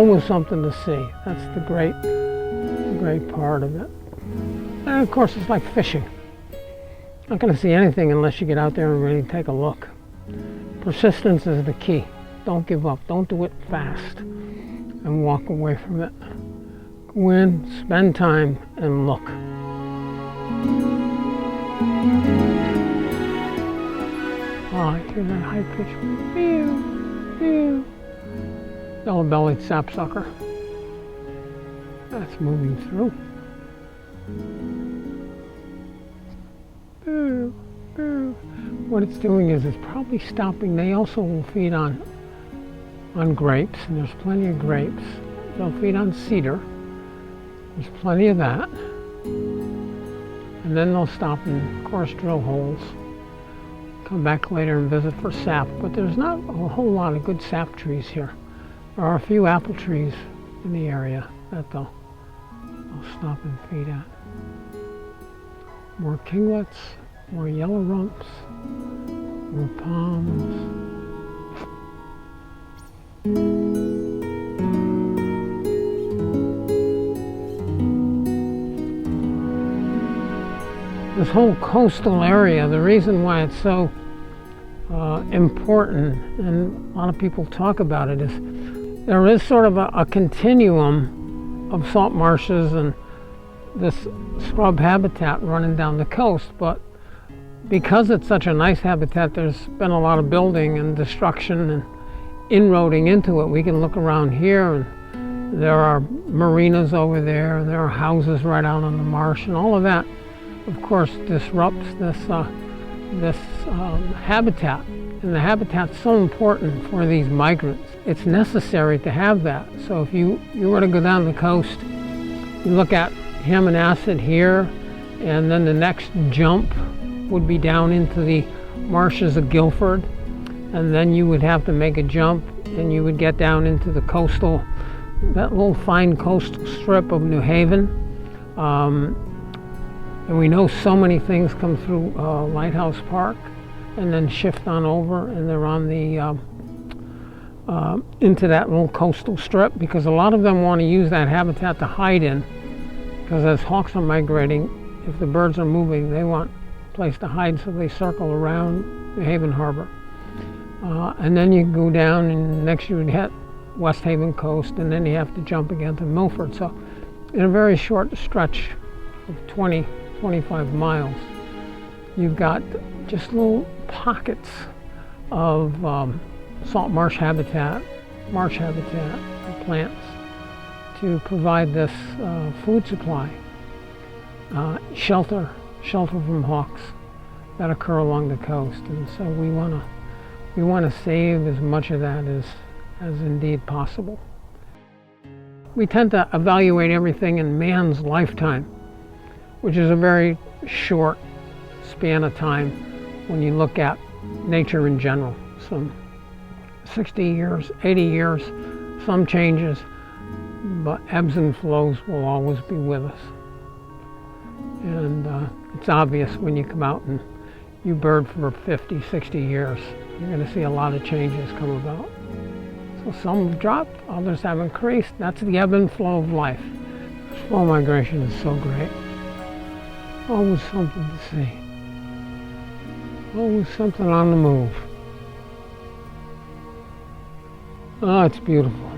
always something to see. That's the great part of it. And of course, it's like fishing. Not going to see anything unless you get out there and really take a look. Persistence is the key. Don't give up. Don't do it fast and walk away from it. Go in, spend time, and look. Oh, you hear that high pitch? Mew, mew. Yellow-bellied sapsucker. That's moving through. Boo, boo. What it's doing is it's probably stopping. They also will feed on grapes, and there's plenty of grapes. They'll feed on cedar. There's plenty of that. And then they'll stop and, of course, drill holes. Come back later and visit for sap. But there's not a whole lot of good sap trees here. There are a few apple trees in the area that they'll stop and feed at. More kinglets, more yellow rumps, more palms. This whole coastal area, the reason why it's so important, and a lot of people talk about it, is there is sort of a continuum of salt marshes and this scrub habitat running down the coast, but because it's such a nice habitat, there's been a lot of building and destruction and inroading into it. We can look around here, and there are marinas over there, and there are houses right out on the marsh, and all of that, of course, disrupts this habitat. And the habitat's so important for these migrants. It's necessary to have that. So if you were to go down the coast, you look at Hammonasset here, and then the next jump would be down into the marshes of Guilford, and then you would have to make a jump, and you would get down into the coastal, that little fine coastal strip of New Haven. And we know so many things come through Lighthouse Park, and then shift on over, and they're on the into that little coastal strip, because a lot of them want to use that habitat to hide in, because as hawks are migrating, if the birds are moving, they want a place to hide, so they circle around New Haven Harbor. And then you go down, and next you would hit West Haven Coast, and then you have to jump again to Milford. So in a very short stretch of 20-25 miles, you've got just little pockets of salt marsh habitat, plants to provide this food supply, shelter from hawks that occur along the coast. And so we want to save as much of that as indeed possible. We tend to evaluate everything in man's lifetime, which is a very short span of time when you look at nature in general. Some 60 years, 80 years, some changes, but ebbs and flows will always be with us. And it's obvious when you come out and you bird for 50, 60 years, you're going to see a lot of changes come about. So some have dropped, others have increased. That's the ebb and flow of life. Slow migration is so great. Always something to see. Always something on the move. Oh, it's beautiful.